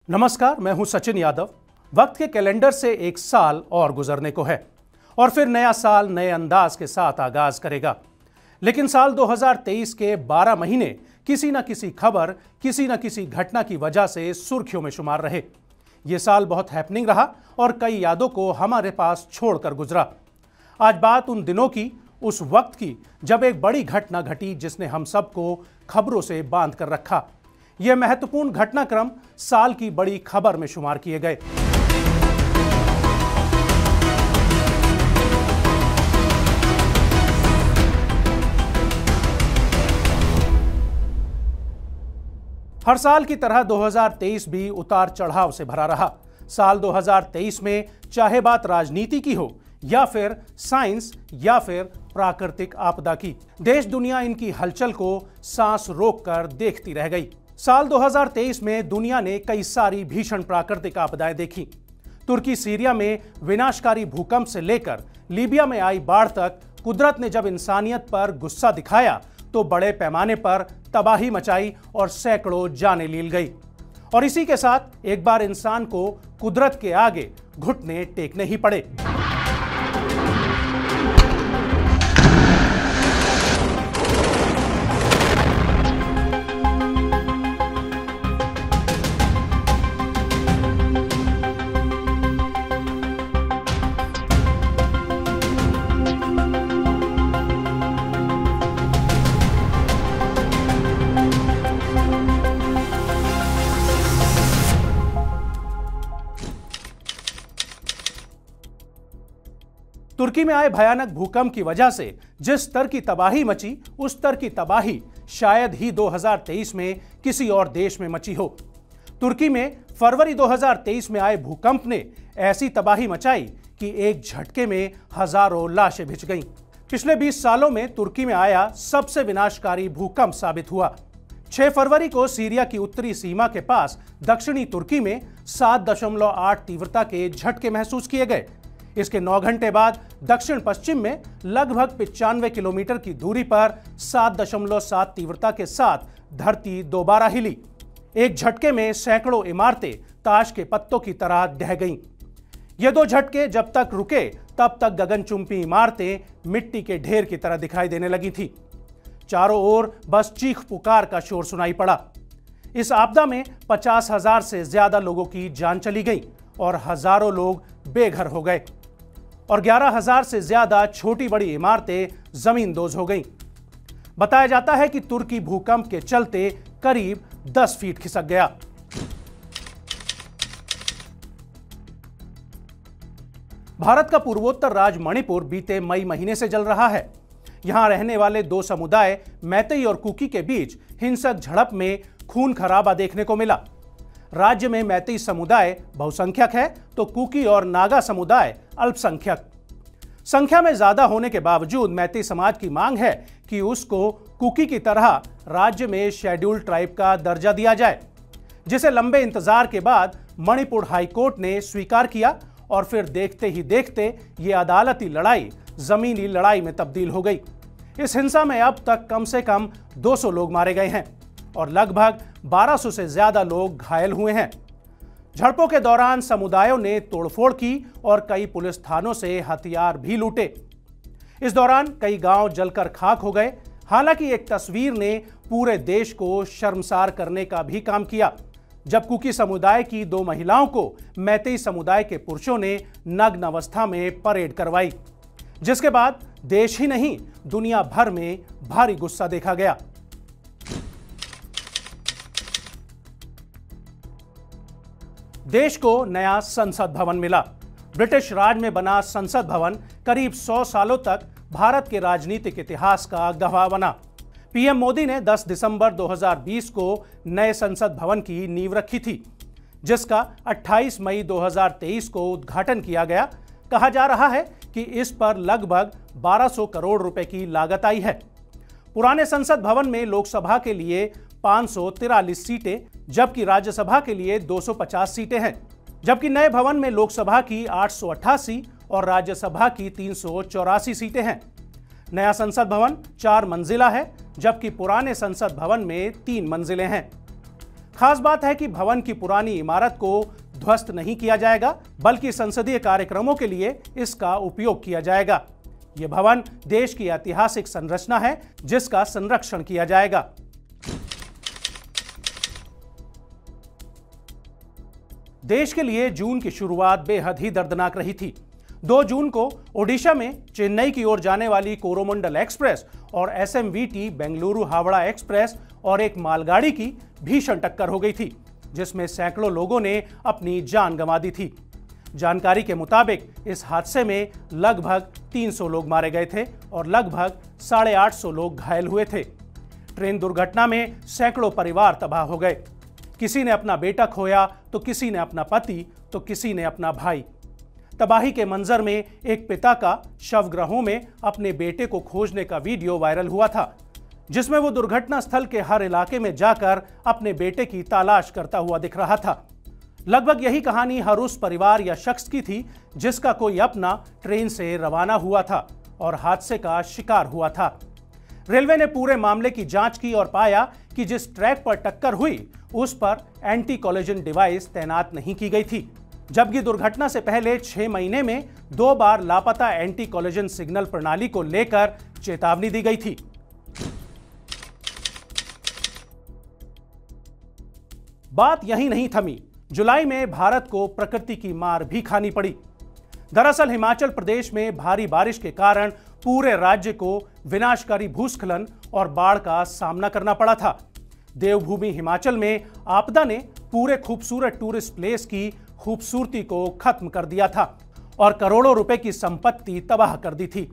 नमस्कार, मैं हूं सचिन यादव। वक्त के कैलेंडर से एक साल और गुजरने को है और फिर नया साल नए अंदाज के साथ आगाज करेगा। लेकिन साल 2023 के 12 महीने किसी न किसी खबर, किसी न किसी घटना की वजह से सुर्खियों में शुमार रहे। ये साल बहुत हैपनिंग रहा और कई यादों को हमारे पास छोड़कर गुजरा। आज बात उन दिनों की, उस वक्त की जब एक बड़ी घटना घटी जिसने हम सबको खबरों से बांध कर रखा। यह महत्वपूर्ण घटनाक्रम साल की बड़ी खबर में शुमार किए गए। हर साल की तरह 2023 भी उतार चढ़ाव से भरा रहा। साल 2023 में चाहे बात राजनीति की हो या फिर साइंस या फिर प्राकृतिक आपदा की, देश दुनिया इनकी हलचल को सांस रोककर देखती रह गई। साल 2023 में दुनिया ने कई सारी भीषण प्राकृतिक आपदाएं देखी। तुर्की सीरिया में विनाशकारी भूकंप से लेकर लीबिया में आई बाढ़ तक कुदरत ने जब इंसानियत पर गुस्सा दिखाया तो बड़े पैमाने पर तबाही मचाई और सैकड़ों जानें लील गई। और इसी के साथ एक बार इंसान को कुदरत के आगे घुटने टेकने ही पड़े। तुर्की में आए भयानक भूकंप की वजह से जिस स्तर की तबाही मची, उस स्तर की तबाही शायद ही 2023 में किसी और देश में मची हो। तुर्की में फरवरी 2023 में आए भूकंप ने ऐसी तबाही मचाई कि एक झटके में हजारों लाशें भिज गईं। पिछले 20 सालों में तुर्की में आया सबसे विनाशकारी भूकंप साबित हुआ। 6 फरवरी को सीरिया की उत्तरी सीमा के पास दक्षिणी तुर्की में 7.8 तीव्रता के झटके महसूस किए गए। इसके 9 घंटे बाद दक्षिण पश्चिम में लगभग 95 किलोमीटर की दूरी पर 7.7 तीव्रता के साथ धरती दोबारा हिली। एक झटके में सैकड़ों इमारतें ताश के पत्तों की तरह ढह गईं। ये दो झटके जब तक रुके तब तक गगनचुंबी इमारतें मिट्टी के ढेर की तरह दिखाई देने लगी थी। चारों ओर बस चीख पुकार का शोर सुनाई पड़ा। इस आपदा में 50,000 से ज्यादा लोगों की जान चली गई और हजारों लोग बेघर हो गए और 11,000 से ज्यादा छोटी बड़ी इमारतें जमींदोज हो गईं। बताया जाता है कि तुर्की भूकंप के चलते करीब 10 फीट खिसक गया। भारत का पूर्वोत्तर राज्य मणिपुर बीते मई महीने से जल रहा है। यहां रहने वाले दो समुदाय मैतेई और कुकी के बीच हिंसक झड़प में खून खराबा देखने को मिला। राज्य में मैतेई समुदाय बहुसंख्यक है तो कुकी और नागा समुदाय अल्पसंख्यक। संख्या में ज्यादा होने के बावजूद मैतेई समाज की मांग है कि उसको कुकी की तरह राज्य में शेड्यूल्ड ट्राइब का दर्जा दिया जाए, जिसे लंबे इंतजार के बाद मणिपुर हाईकोर्ट ने स्वीकार किया और फिर देखते ही देखते ये अदालती लड़ाई जमीनी लड़ाई में तब्दील हो गई। इस हिंसा में अब तक कम से कम 200 लोग मारे गए हैं और लगभग 1200 से ज्यादा लोग घायल हुए हैं। झड़पों के दौरान समुदायों ने तोड़फोड़ की और कई पुलिस थानों से हथियार भी लूटे। इस दौरान कई गांव जलकर खाक हो गए। हालांकि एक तस्वीर ने पूरे देश को शर्मसार करने का भी काम किया, जब कुकी समुदाय की 2 महिलाओं को मैतेई समुदाय के पुरुषों ने नग्न अवस्था में परेड करवाई, जिसके बाद देश ही नहीं दुनिया भर में भारी गुस्सा देखा गया। देश को नया संसद भवन मिला। ब्रिटिश राज में बना संसद भवन करीब 100 सालों तक भारत के राजनीतिक इतिहास का गवाह बना। पीएम मोदी ने 10 दिसंबर 2020 को नए संसद भवन की नींव रखी थी, जिसका 28 मई 2023 को उद्घाटन किया गया। कहा जा रहा है कि इस पर लगभग 1200 करोड़ रुपए की लागत आई है। पुराने संसद भवन में लोकसभा के लिए 543 सीटें जबकि राज्यसभा के लिए 250 सीटें हैं, जबकि नए भवन में लोकसभा की 888 और राज्यसभा की 384 सीटें हैं। नया संसद भवन 4 मंजिला है, जबकि पुराने संसद भवन में 3 मंजिलें हैं। खास बात है कि भवन की पुरानी इमारत को ध्वस्त नहीं किया जाएगा, बल्कि संसदीय कार्यक्रमों के लिए इसका उपयोग किया जाएगा। यह भवन देश की ऐतिहासिक संरचना है जिसका संरक्षण किया जाएगा। देश के लिए जून की शुरुआत बेहद ही दर्दनाक रही थी। 2 जून को ओडिशा में चेन्नई की ओर जाने वाली कोरोमंडल एक्सप्रेस और एसएमवीटी बेंगलुरु हावड़ा एक्सप्रेस और एक मालगाड़ी की भीषण टक्कर हो गई थी, जिसमें सैकड़ों लोगों ने अपनी जान गंवा दी थी। जानकारी के मुताबिक इस हादसे में लगभग 300 लोग मारे गए थे और लगभग 850 लोग घायल हुए थे। ट्रेन दुर्घटना में सैकड़ों परिवार तबाह हो गए। किसी ने अपना बेटा खोया, तो किसी ने अपना पति, तो किसी ने अपना भाई। तबाही के मंजर में एक पिता का शवग्रहों में अपने बेटे को खोजने का वीडियो वायरल हुआ था, जिसमें वो दुर्घटना स्थल के हर इलाके में जाकर अपने बेटे की तलाश करता हुआ दिख रहा था। लगभग यही कहानी हर उस परिवार या शख्स की थी जिसका कोई अपना ट्रेन से रवाना हुआ था और हादसे का शिकार हुआ था। रेलवे ने पूरे मामले की जांच की और पाया कि जिस ट्रैक पर टक्कर हुई उस पर एंटी कोलिजन डिवाइस तैनात नहीं की गई थी, जबकि दुर्घटना से पहले 6 महीने में 2 बार लापता एंटी कोलिजन सिग्नल प्रणाली को लेकर चेतावनी दी गई थी। बात यही नहीं थमी। जुलाई में भारत को प्रकृति की मार भी खानी पड़ी। दरअसल हिमाचल प्रदेश में भारी बारिश के कारण पूरे राज्य को विनाशकारी भूस्खलन और बाढ़ का सामना करना पड़ा था। देवभूमि हिमाचल में आपदा ने पूरे खूबसूरत टूरिस्ट प्लेस की खूबसूरती को खत्म कर दिया था और करोड़ों रुपए की संपत्ति तबाह कर दी थी।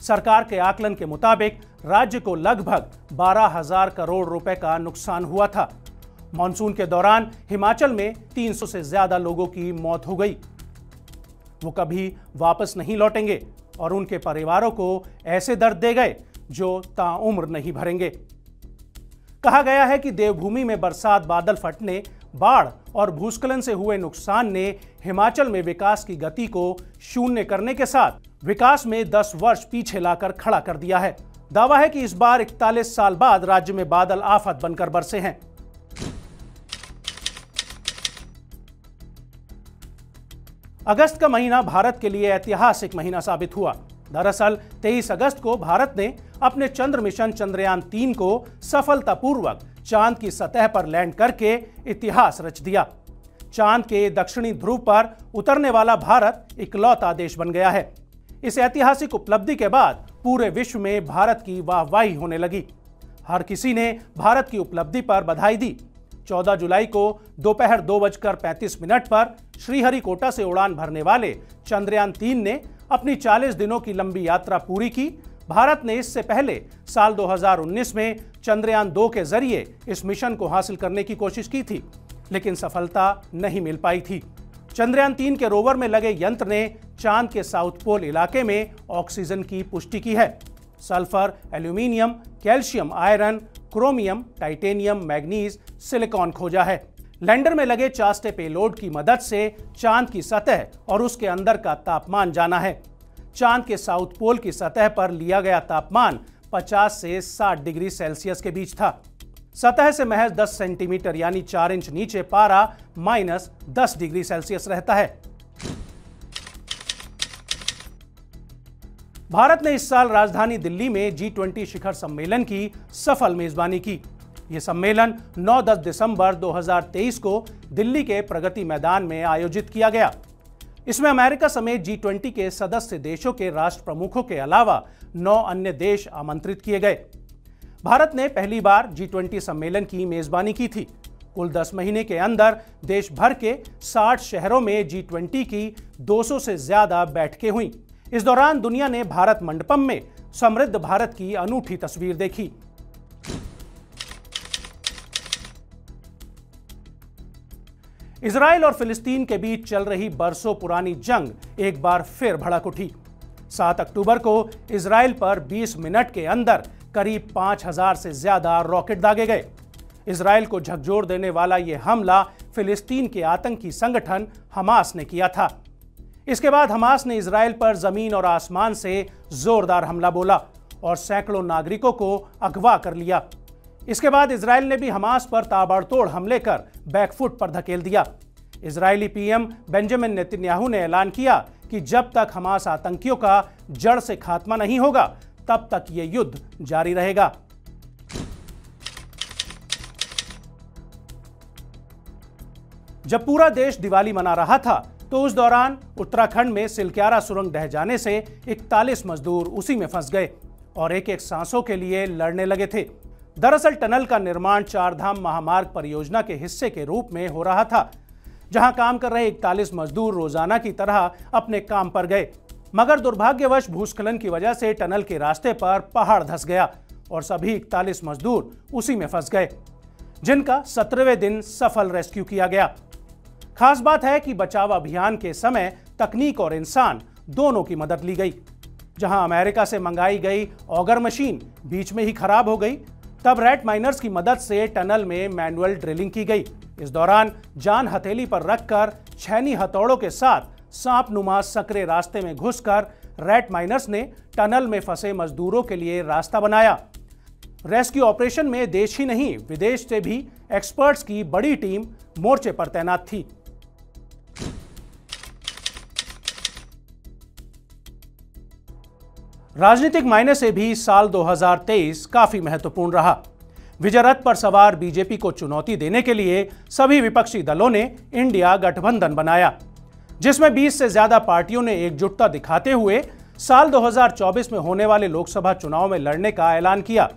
सरकार के आकलन के मुताबिक राज्य को लगभग 12,000 करोड़ रुपए का नुकसान हुआ था। मॉनसून के दौरान हिमाचल में 300 से ज्यादा लोगों की मौत हो गई। वो कभी वापस नहीं लौटेंगे और उनके परिवारों को ऐसे दर्द दे गए जो ताउम्र नहीं भरेंगे। कहा गया है कि देवभूमि में बरसात, बादल फटने, बाढ़ और भूस्खलन से हुए नुकसान ने हिमाचल में विकास की गति को शून्य करने के साथ विकास में 10 वर्ष पीछे लाकर खड़ा कर दिया है। दावा है कि इस बार 41 साल बाद राज्य में बादल आफत बनकर बरसे हैं। अगस्त का महीना भारत के लिए ऐतिहासिक महीना साबित हुआ। दरअसल 23 अगस्त को भारत ने अपने चंद्र मिशन चंद्रयान 3 को सफलतापूर्वक चांद की सतह पर लैंड करके इतिहास रच दिया। चांद के दक्षिणी ध्रुव पर उतरने वाला भारत इकलौता देश बन गया है। इस ऐतिहासिक उपलब्धि के बाद पूरे विश्व में भारत की वाहवाही होने लगी। हर किसी ने भारत की उपलब्धि पर बधाई दी। 14 जुलाई को दोपहर 2:35 पर श्रीहरिकोटा से उड़ान भरने वाले चंद्रयान 3 ने अपनी 40 दिनों की लंबी यात्रा पूरी की। भारत ने इससे पहले साल 2019 में चंद्रयान 2 के जरिए इस मिशन को हासिल करने की कोशिश की थी, लेकिन सफलता नहीं मिल पाई थी। चंद्रयान 3 के रोवर में लगे यंत्र ने चांद के साउथ पोल इलाके में ऑक्सीजन की पुष्टि की है। Sulphur, aluminium, calcium, iron, chromium, titanium, manganese, silicon खोजा है। लैंडर में लगे चास्टे पेलोड की मदद से चांद की सतह और उसके अंदर का तापमान जाना है। चांद के साउथ पोल की सतह पर लिया गया तापमान 50 से 60 डिग्री सेल्सियस के बीच था। सतह से महज 10 सेंटीमीटर यानी 4 इंच नीचे पारा -10 डिग्री सेल्सियस रहता है। भारत ने इस साल राजधानी दिल्ली में G20 शिखर सम्मेलन की सफल मेजबानी की। यह सम्मेलन 9-10 दिसंबर 2023 को दिल्ली के प्रगति मैदान में आयोजित किया गया। इसमें अमेरिका समेत G20 के सदस्य देशों के राष्ट्र प्रमुखों के अलावा 9 अन्य देश आमंत्रित किए गए। भारत ने पहली बार G20 सम्मेलन की मेजबानी की थी। कुल 10 महीने के अंदर देश भर के 60 शहरों में G20 की 200 से ज्यादा बैठकें हुईं। इस दौरान दुनिया ने भारत मंडपम में समृद्ध भारत की अनूठी तस्वीर देखी। इजराइल और फिलिस्तीन के बीच चल रही बरसों पुरानी जंग एक बार फिर भड़क उठी। 7 अक्टूबर को इजराइल पर 20 मिनट के अंदर करीब 5000 से ज्यादा रॉकेट दागे गए। इजराइल को झकझोर देने वाला यह हमला फिलिस्तीन के आतंकी संगठन हमास ने किया था। इसके बाद हमास ने इजराइल पर जमीन और आसमान से जोरदार हमला बोला और सैकड़ों नागरिकों को अगवा कर लिया। इसके बाद इजराइल ने भी हमास पर ताबड़तोड़ हमले कर बैकफुट पर धकेल दिया। इजरायली पीएम बेंजामिन नेतन्याहू ने ऐलान किया कि जब तक हमास आतंकियों का जड़ से खात्मा नहीं होगा तब तक यह युद्ध जारी रहेगा। जब पूरा देश दिवाली मना रहा था तो उस दौरान उत्तराखंड में सिलक्यारा सुरंग ढह जाने से 41 मजदूर उसी में फंस गए और एक एक सांसों के लिए लड़ने लगे थे। दरअसल टनल का निर्माण चारधाम महामार्ग परियोजना के हिस्से के रूप में हो रहा था, जहां काम कर रहे 41 मजदूर रोजाना की तरह अपने काम पर गए, मगर दुर्भाग्यवश भूस्खलन की वजह से टनल के रास्ते पर पहाड़ धंस गया और सभी 41 मजदूर उसी में फंस गए, जिनका 17वें दिन सफल रेस्क्यू किया गया। खास बात है कि बचाव अभियान के समय तकनीक और इंसान दोनों की मदद ली गई। जहां अमेरिका से मंगाई गई ऑगर मशीन बीच में ही खराब हो गई, तब रैट माइनर्स की मदद से टनल में मैनुअल ड्रिलिंग की गई। इस दौरान जान हथेली पर रखकर छेनी हथौड़ों के साथ सांप नुमा सकरे रास्ते में घुसकर रैट माइनर्स ने टनल में फंसे मजदूरों के लिए रास्ता बनाया। रेस्क्यू ऑपरेशन में देश ही नहीं विदेश से भी एक्सपर्ट्स की बड़ी टीम मोर्चे पर तैनात थी। राजनीतिक मायने से भी साल 2023 काफी महत्वपूर्ण रहा। विजय रथ पर सवार बीजेपी को चुनौती देने के लिए सभी विपक्षी दलों ने इंडिया गठबंधन बनाया, जिसमें 20 से ज्यादा पार्टियों ने एकजुटता दिखाते हुए साल 2024 में होने वाले लोकसभा चुनाव में लड़ने का ऐलान किया।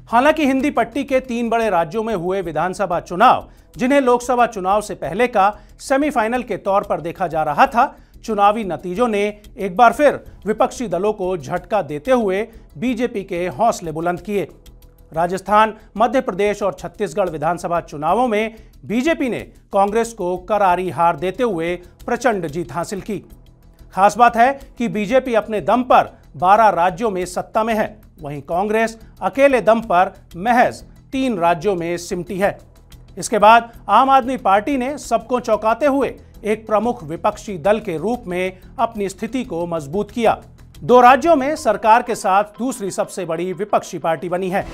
हालांकि हिंदी पट्टी के 3 बड़े राज्यों में हुए विधानसभा चुनाव, जिन्हें लोकसभा चुनाव से पहले का सेमीफाइनल के तौर पर देखा जा रहा था, चुनावी नतीजों ने एक बार फिर विपक्षी दलों को झटका देते हुए बीजेपी के हौसले बुलंद किए। राजस्थान, मध्य प्रदेश और छत्तीसगढ़ विधानसभा चुनावों में बीजेपी ने कांग्रेस को करारी हार देते हुए प्रचंड जीत हासिल की। खास बात है कि बीजेपी अपने दम पर 12 राज्यों में सत्ता में है, वहीं कांग्रेस अकेले दम पर महज 3 राज्यों में सिमटी है। इसके बाद आम आदमी पार्टी ने सबको चौंकाते हुए एक प्रमुख विपक्षी दल के रूप में अपनी स्थिति को मजबूत किया। 2 राज्यों में सरकार के साथ दूसरी सबसे बड़ी विपक्षी पार्टी बनी है।